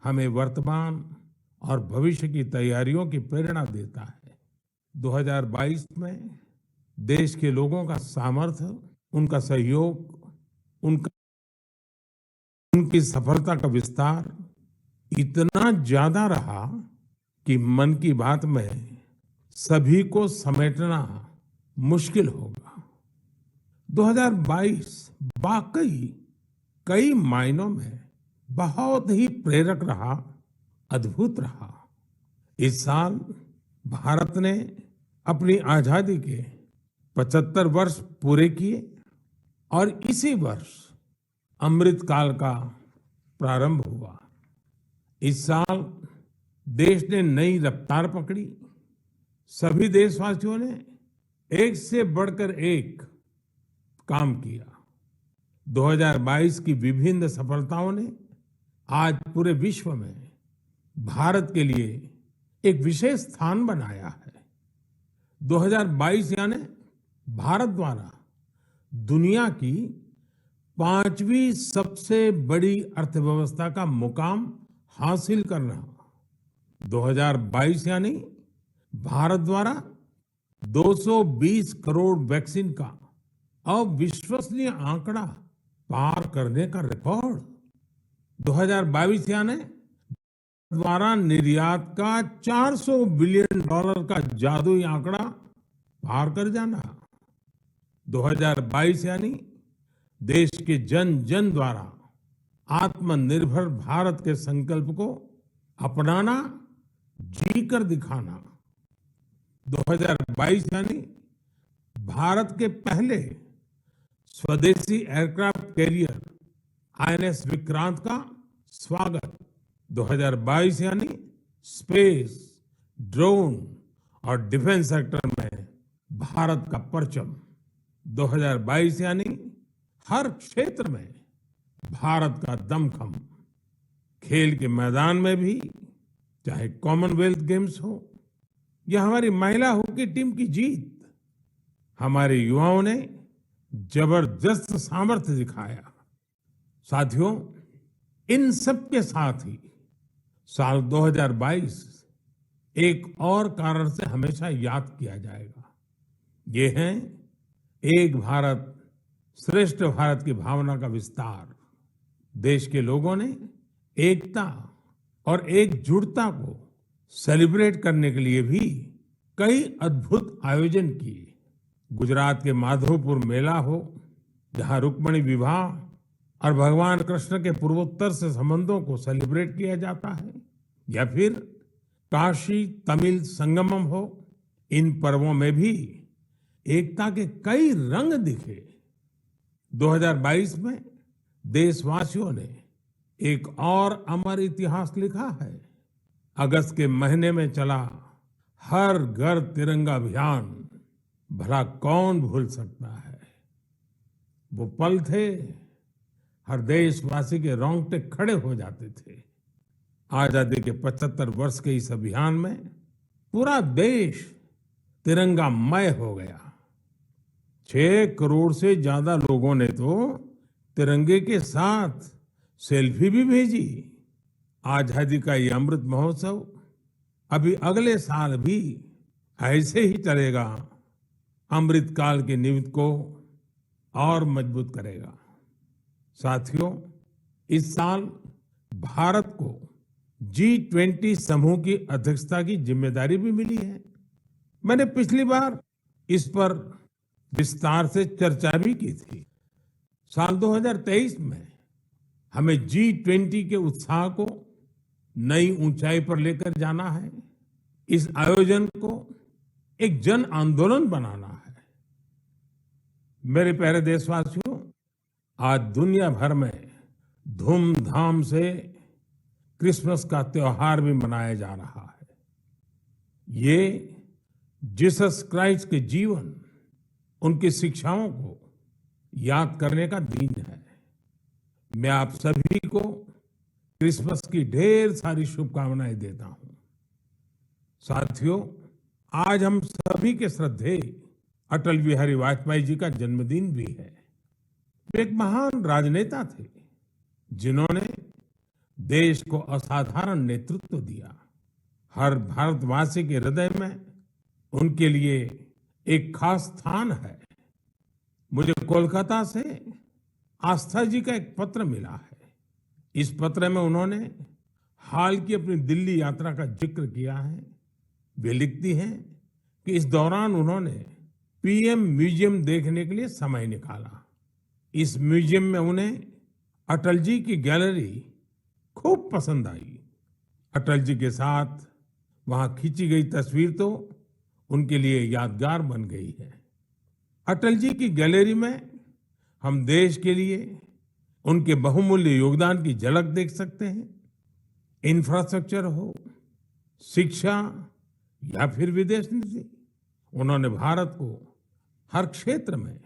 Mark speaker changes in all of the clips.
Speaker 1: हमें वर्तमान और भविष्य की तैयारियों की प्रेरणा देता है। 2022 में देश के लोगों का सामर्थ्य, उनका सहयोग, उनका उनकी सफलता का विस्तार इतना ज्यादा रहा कि मन की बात में सभी को समेटना मुश्किल होगा। 2022 वाकई कई मायनों में बहुत ही प्रेरक रहा, अद्भुत रहा। इस साल भारत ने अपनी आजादी के 75 वर्ष पूरे किए और इसी वर्ष अमृत काल का प्रारंभ हुआ। इस साल देश ने नई रफ्तार पकड़ी। सभी देशवासियों ने एक से बढ़कर एक काम किया। 2022 की विभिन्न सफलताओं ने आज पूरे विश्व में भारत के लिए एक विशेष स्थान बनाया है। 2022 यानी भारत द्वारा दुनिया की 5वीं सबसे बड़ी अर्थव्यवस्था का मुकाम हासिल करना। 2022 यानी भारत द्वारा 220 करोड़ वैक्सीन का अविश्वसनीय आंकड़ा पार करने का रिकॉर्ड। 2022 यानी द्वारा निर्यात का 400 बिलियन डॉलर का जादुई आंकड़ा पार कर जाना। 2022 यानी देश के जन जन द्वारा आत्मनिर्भर भारत के संकल्प को अपनाना, जीकर दिखाना। 2022 यानी भारत के पहले स्वदेशी एयरक्राफ्ट कैरियर आईएनएस विक्रांत का स्वागत। 2022 यानी स्पेस, ड्रोन और डिफेंस सेक्टर में भारत का परचम। 2022 यानी हर क्षेत्र में भारत का दमखम। खेल के मैदान में भी, चाहे कॉमनवेल्थ गेम्स हो या हमारी महिला हॉकी टीम की जीत, हमारे युवाओं ने जबरदस्त सामर्थ्य दिखाया। साथियों, इन सब के साथ ही साल 2022 एक और कारण से हमेशा याद किया जाएगा। ये है एक भारत श्रेष्ठ भारत की भावना का विस्तार। देश के लोगों ने एकता और एकजुटता को सेलिब्रेट करने के लिए भी कई अद्भुत आयोजन किए। गुजरात के माधवपुर मेला हो, जहां रुक्मिणी विवाह और भगवान कृष्ण के पूर्वोत्तर से संबंधों को सेलिब्रेट किया जाता है, या फिर काशी तमिल संगमम हो, इन पर्वों में भी एकता के कई रंग दिखे। 2022 में देशवासियों ने एक और अमर इतिहास लिखा है। अगस्त के महीने में चला हर घर तिरंगा अभियान, भला कौन भूल सकता है। वो पल थे, हर देशवासी के रोंगटे खड़े हो जाते थे। आजादी के 75 वर्ष के इस अभियान में पूरा देश तिरंगामय हो गया। 6 करोड़ से ज्यादा लोगों ने तो तिरंगे के साथ सेल्फी भी भेजी। आजादी का ये अमृत महोत्सव अभी अगले साल भी ऐसे ही चलेगा, अमृत काल की नींव को और मजबूत करेगा। साथियों, इस साल भारत को G20 समूह की अध्यक्षता की जिम्मेदारी भी मिली है। मैंने पिछली बार इस पर विस्तार से चर्चा भी की थी। साल 2023 में हमें G20 के उत्साह को नई ऊंचाई पर लेकर जाना है। इस आयोजन को एक जन आंदोलन बनाना है। मेरे प्यारे देशवासियों, आज दुनिया भर में धूमधाम से क्रिसमस का त्योहार भी मनाया जा रहा है। ये जीसस क्राइस्ट के जीवन, उनकी शिक्षाओं को याद करने का दिन है। मैं आप सभी को क्रिसमस की ढेर सारी शुभकामनाएं देता हूं। साथियों, आज हम सभी के श्रद्धेय अटल बिहारी वाजपेयी जी का जन्मदिन भी है। वे एक महान राजनेता थे, जिन्होंने देश को असाधारण नेतृत्व दिया। हर भारतवासी के हृदय में उनके लिए एक खास स्थान है। मुझे कोलकाता से आस्था जी का एक पत्र मिला है। इस पत्र में उन्होंने हाल की अपनी दिल्ली यात्रा का जिक्र किया है। वे लिखती हैं कि इस दौरान उन्होंने पीएम म्यूजियम देखने के लिए समय निकाला। इस म्यूजियम में उन्हें अटल जी की गैलरी खूब पसंद आई। अटल जी के साथ वहां खींची गई तस्वीर तो उनके लिए यादगार बन गई है। अटल जी की गैलरी में हम देश के लिए उनके बहुमूल्य योगदान की झलक देख सकते हैं। इंफ्रास्ट्रक्चर हो, शिक्षा या फिर विदेश नीति, उन्होंने भारत को हर क्षेत्र में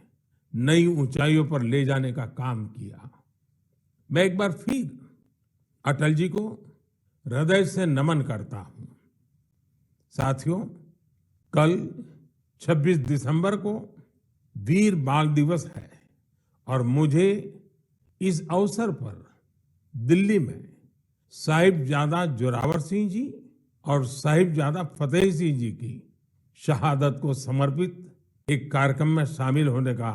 Speaker 1: नई ऊंचाइयों पर ले जाने का काम किया। मैं एक बार फिर अटल जी को हृदय से नमन करता हूं। साथियों, कल 26 दिसंबर को वीर बाल दिवस है और मुझे इस अवसर पर दिल्ली में साहिबजादा जोरावर सिंह जी और साहिबजादा फतेह सिंह जी की शहादत को समर्पित एक कार्यक्रम में शामिल होने का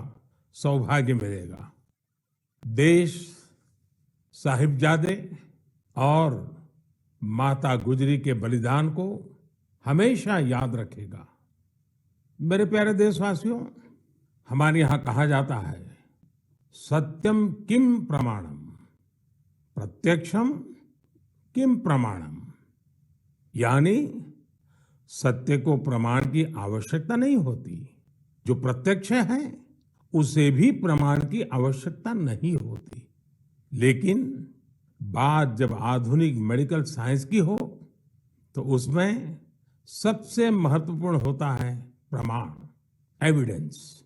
Speaker 1: सौभाग्य मिलेगा। देश साहिबजादे और माता गुजरी के बलिदान को हमेशा याद रखेगा। मेरे प्यारे देशवासियों, हमारे यहाँ कहा जाता है, सत्यम किम प्रमाणम, प्रत्यक्षम किम प्रमाणम। यानी सत्य को प्रमाण की आवश्यकता नहीं होती, जो प्रत्यक्ष है उसे भी प्रमाण की आवश्यकता नहीं होती। लेकिन बात जब आधुनिक मेडिकल साइंस की हो तो उसमें सबसे महत्वपूर्ण होता है प्रमाण, एविडेंस।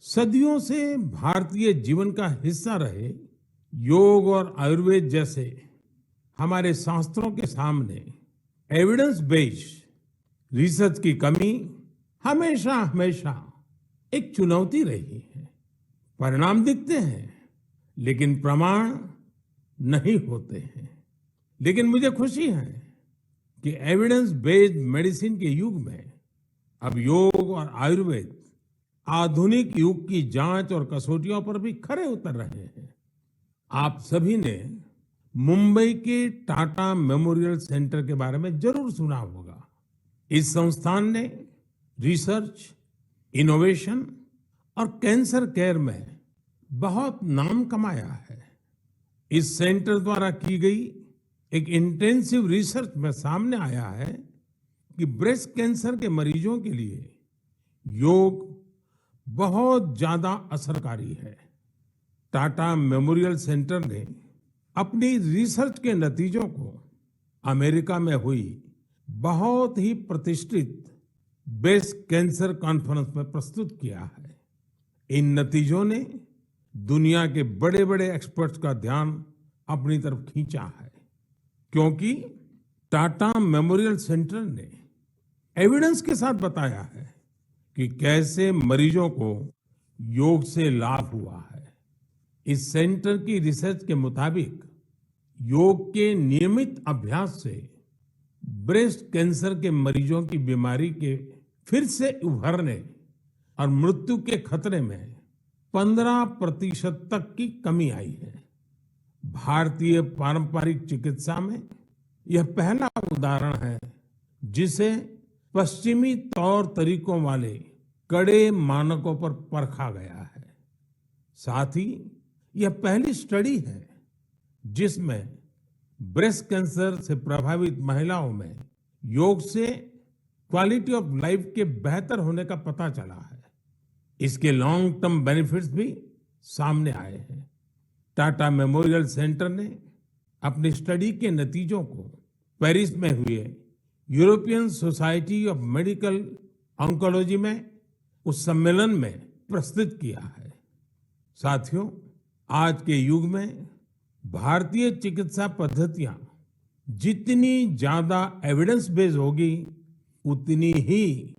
Speaker 1: सदियों से भारतीय जीवन का हिस्सा रहे योग और आयुर्वेद जैसे हमारे शास्त्रों के सामने एविडेंस बेस्ड रिसर्च की कमी हमेशा हमेशा एक चुनौती रही है। परिणाम दिखते हैं लेकिन प्रमाण नहीं होते हैं। लेकिन मुझे खुशी है कि एविडेंस बेस्ड मेडिसिन के युग में अब योग और आयुर्वेद आधुनिक युग की जांच और कसौटियों पर भी खरे उतर रहे हैं। आप सभी ने मुंबई के टाटा मेमोरियल सेंटर के बारे में जरूर सुना होगा। इस संस्थान ने रिसर्च, इनोवेशन और कैंसर केयर में बहुत नाम कमाया है। इस सेंटर द्वारा की गई एक इंटेंसिव रिसर्च में सामने आया है कि ब्रेस्ट कैंसर के मरीजों के लिए योग बहुत ज्यादा असरकारी है। टाटा मेमोरियल सेंटर ने अपनी रिसर्च के नतीजों को अमेरिका में हुई बहुत ही प्रतिष्ठित ब्रेस्ट कैंसर कॉन्फ्रेंस में प्रस्तुत किया है। इन नतीजों ने दुनिया के बड़े बड़े एक्सपर्ट्स का ध्यान अपनी तरफ खींचा है, क्योंकि टाटा मेमोरियल सेंटर ने एविडेंस के साथ बताया है कि कैसे मरीजों को योग से लाभ हुआ है। इस सेंटर की रिसर्च के मुताबिक योग के नियमित अभ्यास से ब्रेस्ट कैंसर के मरीजों की बीमारी के फिर से उभरने और मृत्यु के खतरे में 15% तक की कमी आई है। भारतीय पारंपरिक चिकित्सा में यह पहला उदाहरण है जिसे पश्चिमी तौर तरीकों वाले कड़े मानकों पर परखा गया है। साथ ही यह पहली स्टडी है जिसमें ब्रेस्ट कैंसर से प्रभावित महिलाओं में योग से क्वालिटी ऑफ लाइफ के बेहतर होने का पता चला है। इसके लॉन्ग टर्म बेनिफिट्स भी सामने आए हैं। टाटा मेमोरियल सेंटर ने अपनी स्टडी के नतीजों को पेरिस में हुए European society of medical oncology में उस सम्मेलन में प्रस्तुत किया है। साथियों, आज के युग में भारतीय चिकित्सा पद्धतियां जितनी ज्यादा एविडेंस बेस्ड होगी उतनी ही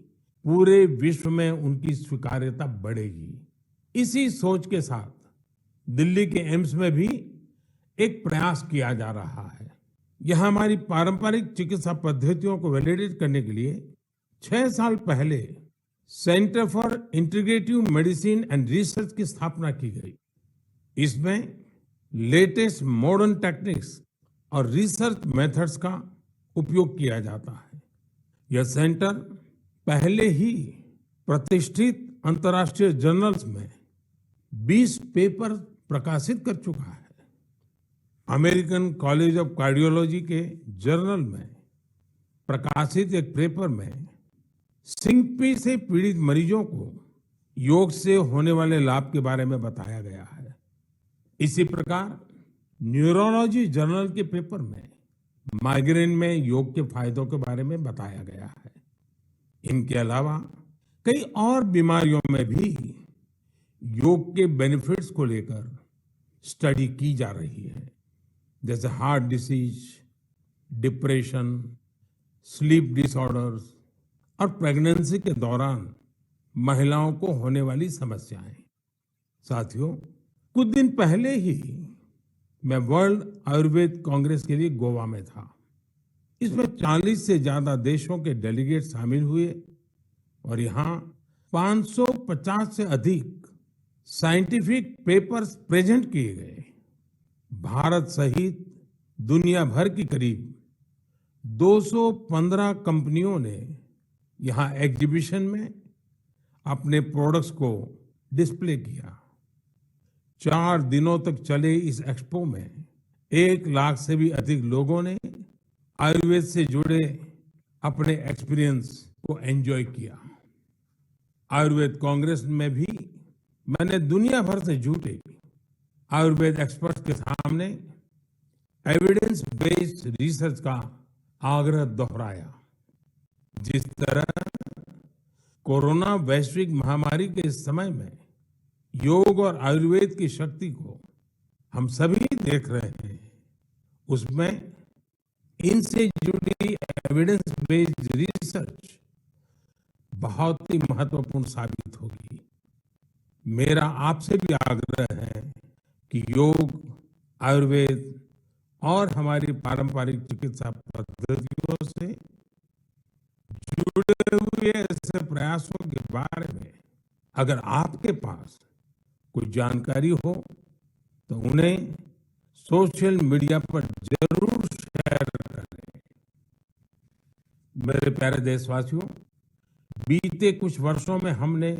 Speaker 1: पूरे विश्व में उनकी स्वीकार्यता बढ़ेगी। इसी सोच के साथ दिल्ली के एम्स में भी एक प्रयास किया जा रहा है। यह हमारी पारंपरिक चिकित्सा पद्धतियों को वैलिडेट करने के लिए 6 साल पहले centre for integrative medicine and research की स्थापना की गई। इसमें लेटेस्ट मॉडर्न टेक्निक्स और रिसर्च मेथड्स का उपयोग किया जाता है। यह सेंटर पहले ही प्रतिष्ठित अंतर्राष्ट्रीय जर्नल्स में 20 पेपर प्रकाशित कर चुका है। अमेरिकन कॉलेज ऑफ कार्डियोलॉजी के जर्नल में प्रकाशित एक पेपर में सिंकपी से पीड़ित मरीजों को योग से होने वाले लाभ के बारे में बताया गया है। इसी प्रकार न्यूरोलॉजी जर्नल के पेपर में माइग्रेन में योग के फायदों के बारे में बताया गया है। इनके अलावा कई और बीमारियों में भी योग के बेनिफिट्स को लेकर स्टडी की जा रही है, जैसे heart disease, depression, sleep disorders और प्रेगनेंसी के दौरान महिलाओं को होने वाली समस्याएं। साथियों, कुछ दिन पहले ही मैं वर्ल्ड आयुर्वेद कांग्रेस के लिए गोवा में था। इसमें 40 से ज्यादा देशों के डेलीगेट शामिल हुए और यहाँ 550 से अधिक साइंटिफिक पेपर्स प्रेजेंट किए गए। भारत सहित दुनिया भर की करीब 215 कंपनियों ने यहाँ एग्जीबिशन में अपने प्रोडक्ट्स को डिस्प्ले किया। 4 दिनों तक चले इस एक्सपो में 1 लाख से भी अधिक लोगों ने आयुर्वेद से जुड़े अपने एक्सपीरियंस को एंजॉय किया। आयुर्वेद कांग्रेस में भी मैंने दुनिया भर से जुटे आयुर्वेद एक्सपर्ट्स के सामने एविडेंस बेस्ड रिसर्च का आग्रह दोहराया। जिस तरह कोरोना वैश्विक महामारी के इस समय में योग और आयुर्वेद की शक्ति को हम सभी देख रहे हैं, उसमें इनसे जुड़ी एविडेंस बेस्ड रिसर्च बहुत ही महत्वपूर्ण साबित होगी। मेरा आपसे भी आग्रह है कि योग, आयुर्वेद और हमारी पारंपरिक चिकित्सा पद्धतियों से जुड़े हुए ऐसे प्रयासों के बारे में अगर आपके पास कोई जानकारी हो तो उन्हें सोशल मीडिया पर जरूर शेयर करें। मेरे प्यारे देशवासियों, बीते कुछ वर्षों में हमने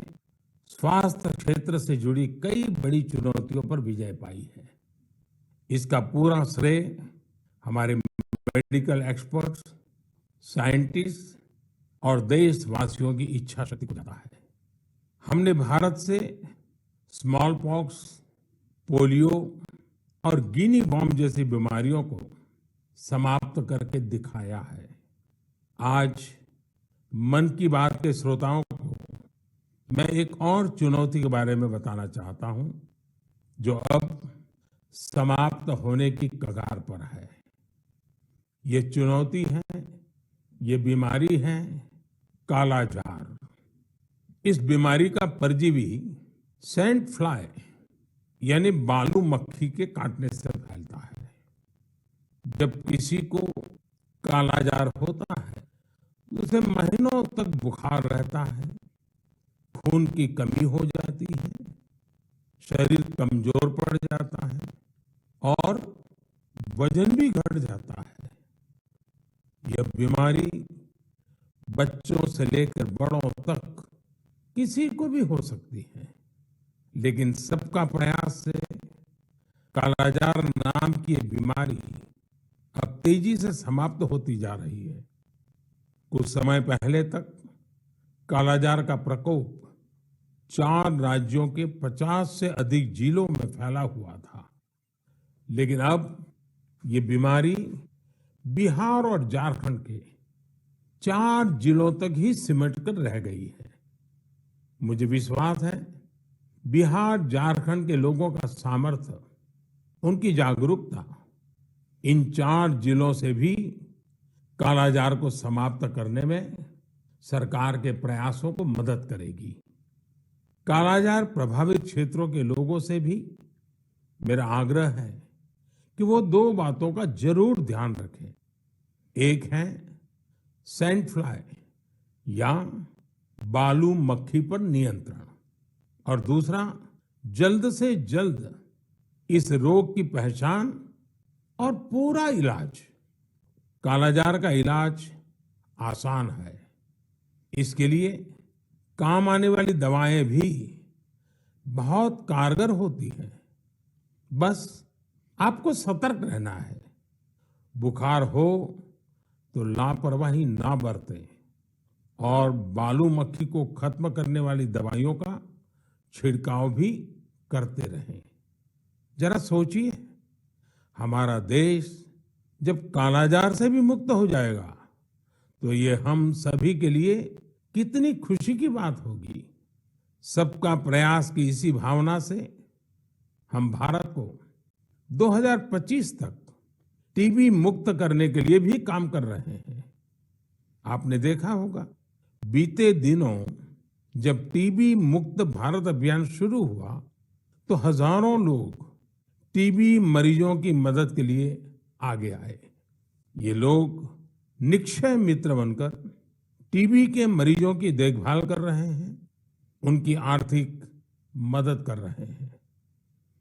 Speaker 1: स्वास्थ्य क्षेत्र से जुड़ी कई बड़ी चुनौतियों पर विजय पाई है। इसका पूरा श्रेय हमारे मेडिकल एक्सपर्ट्स, साइंटिस्ट और देशवासियों की इच्छा शक्ति को जाता है। हमने भारत से स्मॉल पॉक्स, पोलियो और गिनी वॉर्म जैसी बीमारियों को समाप्त करके दिखाया है। आज मन की बात के श्रोताओं को मैं एक और चुनौती के बारे में बताना चाहता हूं, जो अब समाप्त होने की कगार पर है। ये चुनौती है, ये बीमारी है कालाजार। इस बीमारी का परजीवी सैंड फ्लाई यानी बालू मक्खी के काटने से फैलता है। जब किसी को कालाजार होता है तो उसे महीनों तक बुखार रहता है, खून की कमी हो जाती है, शरीर कमजोर पड़ जाता है और वजन भी घट जाता है। यह बीमारी बच्चों से लेकर बड़ों तक किसी को भी हो सकती है, लेकिन सबका प्रयास से कालाजार नाम की ये बीमारी अब तेजी से समाप्त होती जा रही है। कुछ समय पहले तक कालाजार का प्रकोप 4 राज्यों के 50 से अधिक जिलों में फैला हुआ था, लेकिन अब ये बीमारी बिहार और झारखंड के 4 जिलों तक ही सिमट कर रह गई है। मुझे विश्वास है बिहार, झारखंड के लोगों का सामर्थ्य, उनकी जागरूकता इन 4 जिलों से भी कालाजार को समाप्त करने में सरकार के प्रयासों को मदद करेगी। कालाजार प्रभावित क्षेत्रों के लोगों से भी मेरा आग्रह है कि वो दो बातों का जरूर ध्यान रखें। एक है सैंड फ्लाई या बालू मक्खी पर नियंत्रण, और दूसरा जल्द से जल्द इस रोग की पहचान और पूरा इलाज। कालाजार का इलाज आसान है। इसके लिए काम आने वाली दवाएं भी बहुत कारगर होती हैं। बस आपको सतर्क रहना है। बुखार हो तो लापरवाही ना बरतें और बालू मक्खी को खत्म करने वाली दवाइयों का छिड़काव भी करते रहें। जरा सोचिए, हमारा देश जब कालाजार से भी मुक्त हो जाएगा तो ये हम सभी के लिए कितनी खुशी की बात होगी। सबका प्रयास की इसी भावना से हम भारत को 2025 तक टीबी मुक्त करने के लिए भी काम कर रहे हैं। आपने देखा होगा, बीते दिनों जब टीबी मुक्त भारत अभियान शुरू हुआ तो हजारों लोग टीबी मरीजों की मदद के लिए आगे आए। ये लोग निक्षय मित्र बनकर टीबी के मरीजों की देखभाल कर रहे हैं, उनकी आर्थिक मदद कर रहे हैं।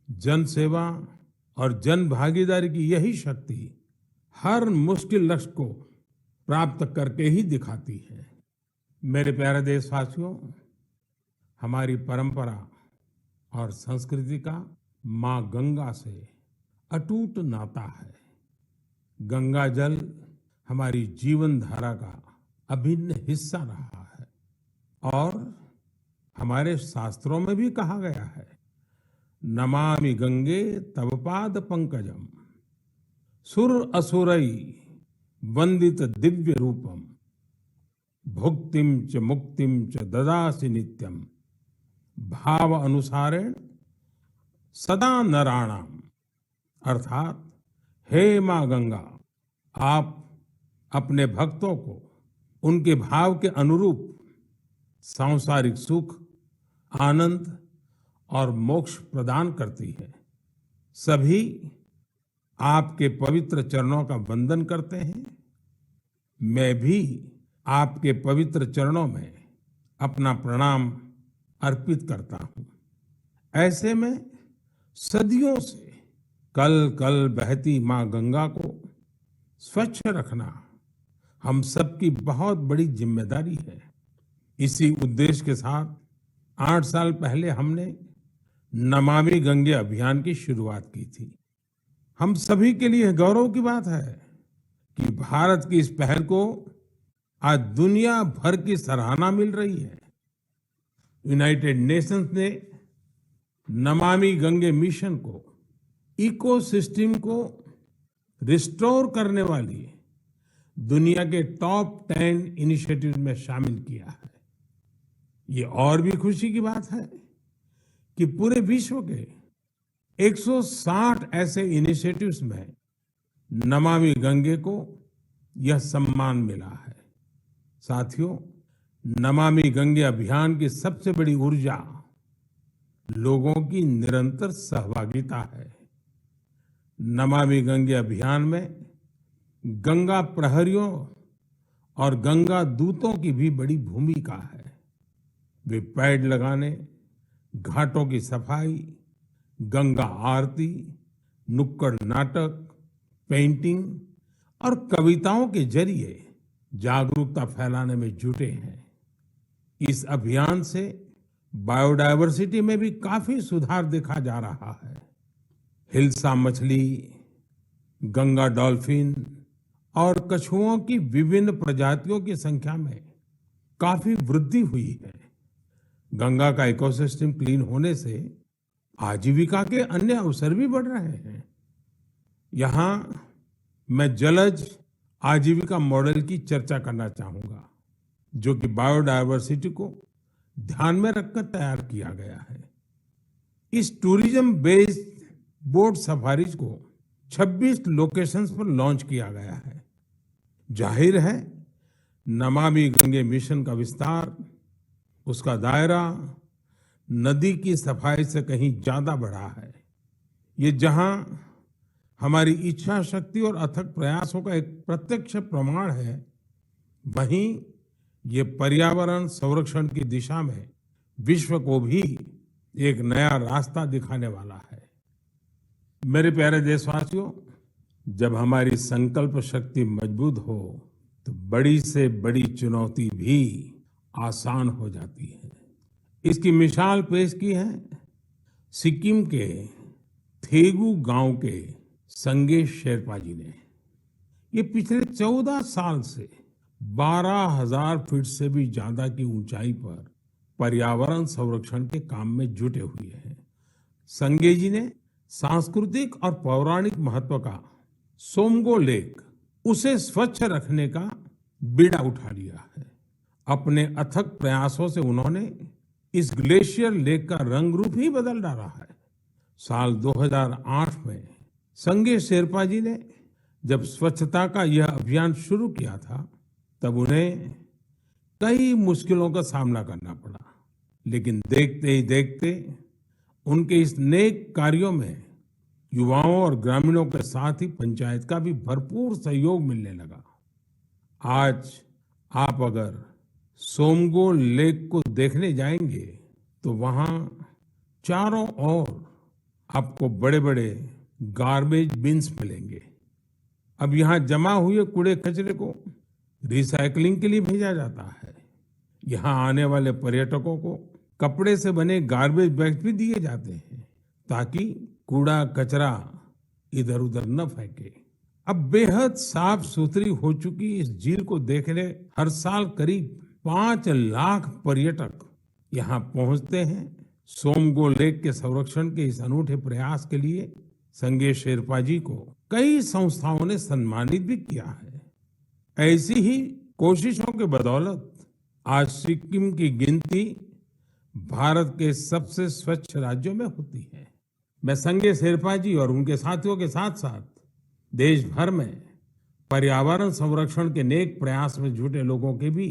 Speaker 1: जन सेवा और जन भागीदारी की यही शक्ति हर मुश्किल लक्ष्य को प्राप्त करके ही दिखाती है। मेरे प्यारे देशवासियों, हमारी परंपरा और संस्कृति का मां गंगा से अटूट नाता है। गंगा जल हमारी जीवन धारा का अभिन्न हिस्सा रहा है और हमारे शास्त्रों में भी कहा गया है, नमामि गंगे तव पाद पंकजम सुर असुरई वंदित दिव्य रूपम भुक्तिम च मुक्तिम च ददासि नित्यम भाव अनुसारेण सदा नराणाम। अर्थात, हे मां गंगा, आप अपने भक्तों को उनके भाव के अनुरूप सांसारिक सुख, आनंद और मोक्ष प्रदान करती है। सभी आपके पवित्र चरणों का वंदन करते हैं। मैं भी आपके पवित्र चरणों में अपना प्रणाम अर्पित करता हूं। ऐसे में सदियों से कल कल बहती मां गंगा को स्वच्छ रखना हम सबकी बहुत बड़ी जिम्मेदारी है। इसी उद्देश्य के साथ 8 साल पहले हमने नमामि गंगे अभियान की शुरुआत की थी। हम सभी के लिए गौरव की बात है कि भारत की इस पहल को आज दुनिया भर की सराहना मिल रही है। यूनाइटेड नेशंस ने नमामि गंगे मिशन को इकोसिस्टम को रिस्टोर करने वाली दुनिया के टॉप 10 इनिशिएटिव में शामिल किया है। ये और भी खुशी की बात है कि पूरे विश्व के 160 ऐसे इनिशिएटिव्स में नमामि गंगे को यह सम्मान मिला है। साथियों, नमामि गंगे अभियान की सबसे बड़ी ऊर्जा लोगों की निरंतर सहभागिता है। नमामि गंगे अभियान में गंगा प्रहरियों और गंगा दूतों की भी बड़ी भूमिका है। वे पेड़ लगाने, घाटों की सफाई, गंगा आरती, नुक्कड़ नाटक, पेंटिंग और कविताओं के जरिए जागरूकता फैलाने में जुटे हैं। इस अभियान से बायोडायवर्सिटी में भी काफी सुधार देखा जा रहा है। हिल्सा मछली, गंगा डॉल्फिन और कछुओं की विभिन्न प्रजातियों की संख्या में काफी वृद्धि हुई है। गंगा का इकोसिस्टम क्लीन होने से आजीविका के अन्य अवसर भी बढ़ रहे हैं। यहाँ मैं जलज आजीविका मॉडल की चर्चा करना चाहूंगा, जो कि बायोडायवर्सिटी को ध्यान में रखकर तैयार किया गया है। इस टूरिज्म बेस्ड बोट सफारीज को 26 लोकेशंस पर लॉन्च किया गया है। जाहिर है, नमामि गंगे मिशन का विस्तार, उसका दायरा नदी की सफाई से कहीं ज्यादा बढ़ा है। ये जहां हमारी इच्छा शक्ति और अथक प्रयासों का एक प्रत्यक्ष प्रमाण है, वहीं ये पर्यावरण संरक्षण की दिशा में विश्व को भी एक नया रास्ता दिखाने वाला है। मेरे प्यारे देशवासियों, जब हमारी संकल्प शक्ति मजबूत हो तो बड़ी से बड़ी चुनौती भी आसान हो जाती है। इसकी मिसाल पेश की है सिक्किम के थेगू गांव के संगे शेरपा जी ने। ये पिछले 14 साल से 12,000 फीट से भी ज्यादा की ऊंचाई पर पर्यावरण संरक्षण के काम में जुटे हुए हैं। संगे जी ने सांस्कृतिक और पौराणिक महत्व का सोमगो लेक, उसे स्वच्छ रखने का बीड़ा उठा लिया है। अपने अथक प्रयासों से उन्होंने इस ग्लेशियर लेक का रंग रूप ही बदल डाला है। साल 2008 में संगे शेरपा जी ने जब स्वच्छता का यह अभियान शुरू किया था, तब उन्हें कई मुश्किलों का सामना करना पड़ा, लेकिन देखते ही देखते उनके इस नेक कार्यों में युवाओं और ग्रामीणों के साथ ही पंचायत का भी भरपूर सहयोग मिलने लगा। आज आप अगर सोमगो लेक को देखने जाएंगे तो वहां चारों ओर आपको बड़े बड़े गार्बेज बिन्स मिलेंगे। अब यहाँ जमा हुए कूड़े कचरे को रिसाइकलिंग के लिए भेजा जाता है। यहाँ आने वाले पर्यटकों को कपड़े से बने गार्बेज बैग भी दिए जाते हैं, ताकि कूड़ा कचरा इधर उधर न फेंके। अब बेहद साफ सुथरी हो चुकी इस झील को देखने हर साल करीब 5 लाख पर्यटक यहाँ पहुंचते हैं। सोमगो लेक के संरक्षण के इस अनूठे प्रयास के लिए संगे शेरपा जी को कई संस्थाओं ने सम्मानित भी किया है। ऐसी ही कोशिशों के बदौलत आज सिक्किम की गिनती भारत के सबसे स्वच्छ राज्यों में होती है। मैं संगे शेरपा जी और उनके साथियों के साथ साथ देश भर में पर्यावरण संरक्षण के नेक प्रयास में जुटे लोगों की भी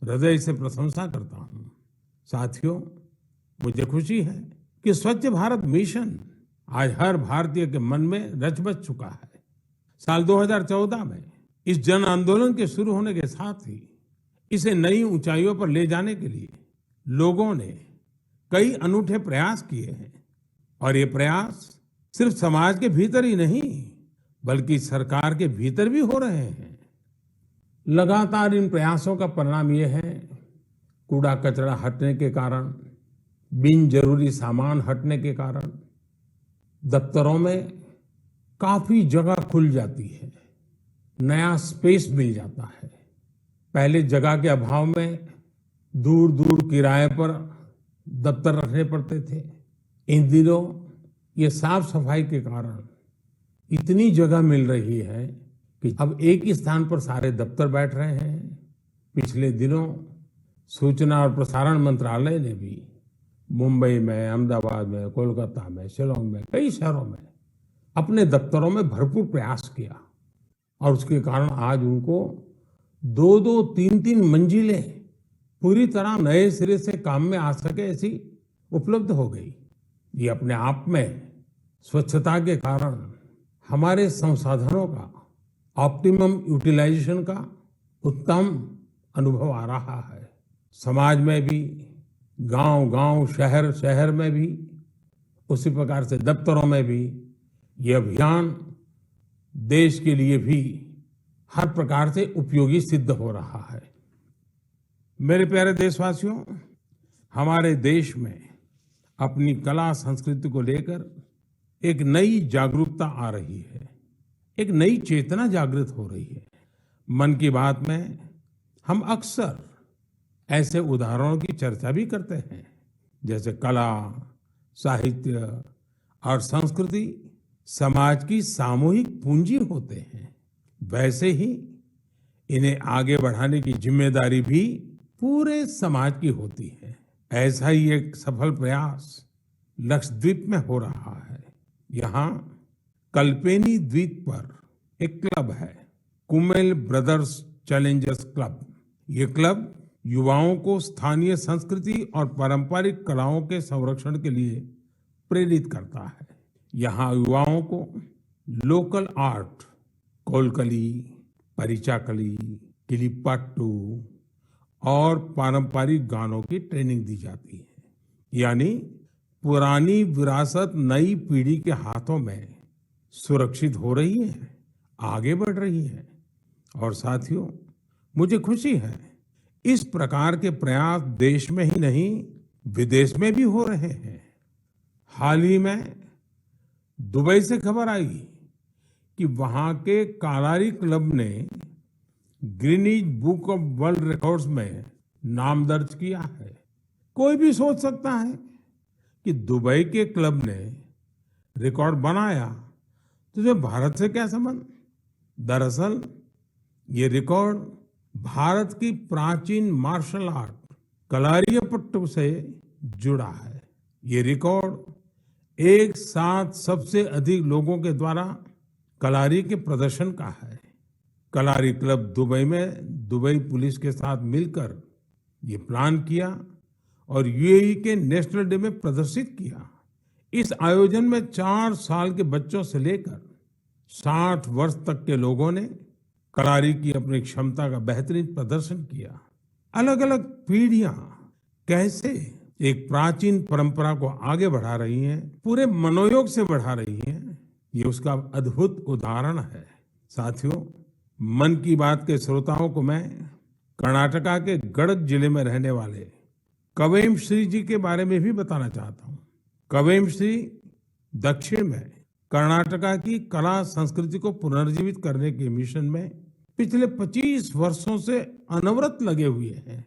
Speaker 1: हृदय से प्रशंसा करता हूं। साथियों, मुझे खुशी है कि स्वच्छ भारत मिशन आज हर भारतीय के मन में रच बस चुका है। साल 2014 में इस जन आंदोलन के शुरू होने के साथ ही इसे नई ऊंचाइयों पर ले जाने के लिए लोगों ने कई अनूठे प्रयास किए हैं, और ये प्रयास सिर्फ समाज के भीतर ही नहीं बल्कि सरकार के भीतर भी हो रहे हैं। लगातार इन प्रयासों का परिणाम ये है, कूड़ा कचरा हटने के कारण, बिन जरूरी सामान हटने के कारण दफ्तरों में काफी जगह खुल जाती है, नया स्पेस मिल जाता है। पहले जगह के अभाव में दूर दूर किराए पर दफ्तर रखने पड़ते थे। इन दिनों ये साफ सफाई के कारण इतनी जगह मिल रही है कि अब एक ही स्थान पर सारे दफ्तर बैठ रहे हैं। पिछले दिनों सूचना और प्रसारण मंत्रालय ने भी मुंबई में, अहमदाबाद में, कोलकाता में, शिलोंग में, कई शहरों में अपने दफ्तरों में भरपूर प्रयास किया, और उसके कारण आज उनको 2-2, 3-3 मंजिलें पूरी तरह नए सिरे से काम में आ सके ऐसी उपलब्ध हो गई। ये अपने आप में स्वच्छता के कारण हमारे संसाधनों का ऑप्टिमम यूटिलाइजेशन का उत्तम अनुभव आ रहा है। समाज में भी, गांव-गांव, शहर-शहर में भी, उसी प्रकार से दफ्तरों में भी ये अभियान देश के लिए भी हर प्रकार से उपयोगी सिद्ध हो रहा है। मेरे प्यारे देशवासियों, हमारे देश में अपनी कला संस्कृति को लेकर एक नई जागरूकता आ रही है, एक नई चेतना जागृत हो रही है। मन की बात में हम अक्सर ऐसे उदाहरणों की चर्चा भी करते हैं, जैसे कला, साहित्य और संस्कृति समाज की सामूहिक पूंजी होते हैं। वैसे ही इन्हें आगे बढ़ाने की जिम्मेदारी भी पूरे समाज की होती है। ऐसा ही एक सफल प्रयास लक्षद्वीप में हो रहा है। यहाँ कल्पेनी द्वीप पर एक क्लब है, कुमेल ब्रदर्स चैलेंजर्स क्लब। ये क्लब युवाओं को स्थानीय संस्कृति और पारंपरिक कलाओं के संरक्षण के लिए प्रेरित करता है। यहाँ युवाओं को लोकल आर्ट, कोलकली, परिचाकली, किलिपाट्टू और पारंपरिक गानों की ट्रेनिंग दी जाती है। यानी पुरानी विरासत नई पीढ़ी के हाथों में सुरक्षित हो रही है, आगे बढ़ रही है। और साथियों, मुझे खुशी है इस प्रकार के प्रयास देश में ही नहीं विदेश में भी हो रहे हैं। हाल ही में दुबई से खबर आई कि वहां के कालारी क्लब ने Guinness book of world records में नाम दर्ज किया है। कोई भी सोच सकता है कि दुबई के क्लब ने रिकॉर्ड बनाया तो इसमें भारत से क्या संबंध। दरअसल ये रिकॉर्ड भारत की प्राचीन मार्शल आर्ट कलारियापट्टू से जुड़ा है। ये रिकॉर्ड एक साथ सबसे अधिक लोगों के द्वारा कलारी के प्रदर्शन का है। कलारी क्लब दुबई में दुबई पुलिस के साथ मिलकर ये प्लान किया और यूएई के नेशनल डे में प्रदर्शित किया। इस आयोजन में 4 साल के बच्चों से लेकर 60 वर्ष तक के लोगों ने कलारी की अपनी क्षमता का बेहतरीन प्रदर्शन किया। अलग अलग पीढ़ियां कैसे एक प्राचीन परंपरा को आगे बढ़ा रही हैं, पूरे मनोयोग से बढ़ा रही हैं, ये उसका अद्भुत उदाहरण है। साथियों, मन की बात के श्रोताओं को मैं कर्नाटका के गडक जिले में रहने वाले कवेम श्री जी के बारे में भी बताना चाहता हूँ। कवेम श्री दक्षिण में कर्नाटका की कला संस्कृति को पुनर्जीवित करने के मिशन में पिछले 25 वर्षों से अनवरत लगे हुए हैं।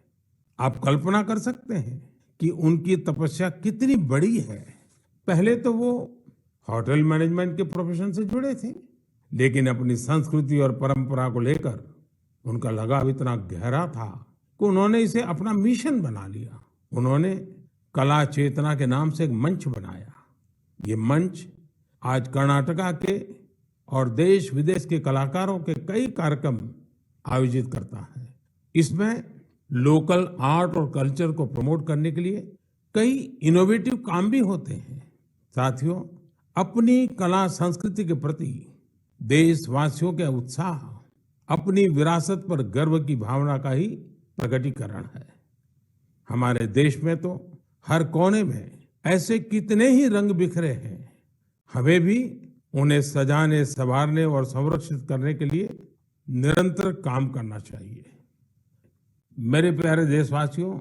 Speaker 1: आप कल्पना कर सकते हैं कि उनकी तपस्या कितनी बड़ी है। पहले तो वो होटल मैनेजमेंट के प्रोफेशन से जुड़े थे, लेकिन अपनी संस्कृति और परंपरा को लेकर उनका लगाव इतना गहरा था कि उन्होंने इसे अपना मिशन बना लिया। उन्होंने कला चेतना के नाम से एक मंच बनाया। ये मंच आज कर्नाटका के और देश विदेश के कलाकारों के कई कार्यक्रम आयोजित करता है। इसमें लोकल आर्ट और कल्चर को प्रमोट करने के लिए कई इनोवेटिव काम भी होते हैं। साथियों, अपनी कला संस्कृति के प्रति देशवासियों के उत्साह अपनी विरासत पर गर्व की भावना का ही प्रकटीकरण है। हमारे देश में तो हर कोने में ऐसे कितने ही रंग बिखरे हैं। हमें भी उन्हें सजाने, संवारने और संरक्षित करने के लिए निरंतर काम करना चाहिए। मेरे प्यारे देशवासियों,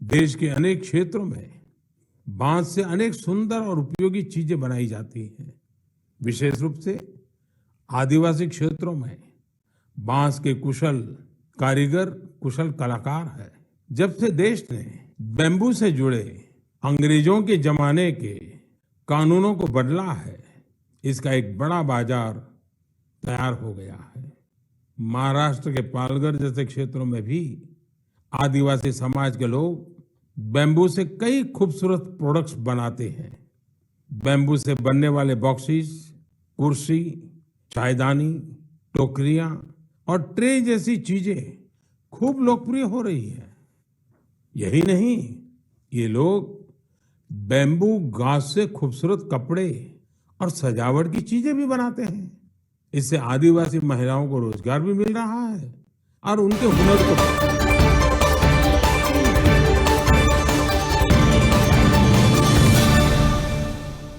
Speaker 1: देश के अनेक क्षेत्रों में बांस से अनेक सुंदर और उपयोगी चीजें बनाई जाती हैं। विशेष रूप से आदिवासी क्षेत्रों में बांस के कुशल कारीगर कुशल कलाकार है। जब से देश ने बैम्बू से जुड़े अंग्रेजों के जमाने के कानूनों को बदला है, इसका एक बड़ा बाजार तैयार हो गया है। महाराष्ट्र के पालघर जैसे क्षेत्रों में भी आदिवासी समाज के लोग बैम्बू से कई खूबसूरत प्रोडक्ट्स बनाते हैं। बैम्बू से बनने वाले बॉक्सेस, कुर्सी, चायदानी, टोकरियां और ट्रे जैसी चीजें खूब लोकप्रिय हो रही है। यही नहीं, ये लोग बैम्बू घास से खूबसूरत कपड़े और सजावट की चीजें भी बनाते हैं। इससे आदिवासी महिलाओं को रोजगार भी मिल रहा है और उनके हुनर को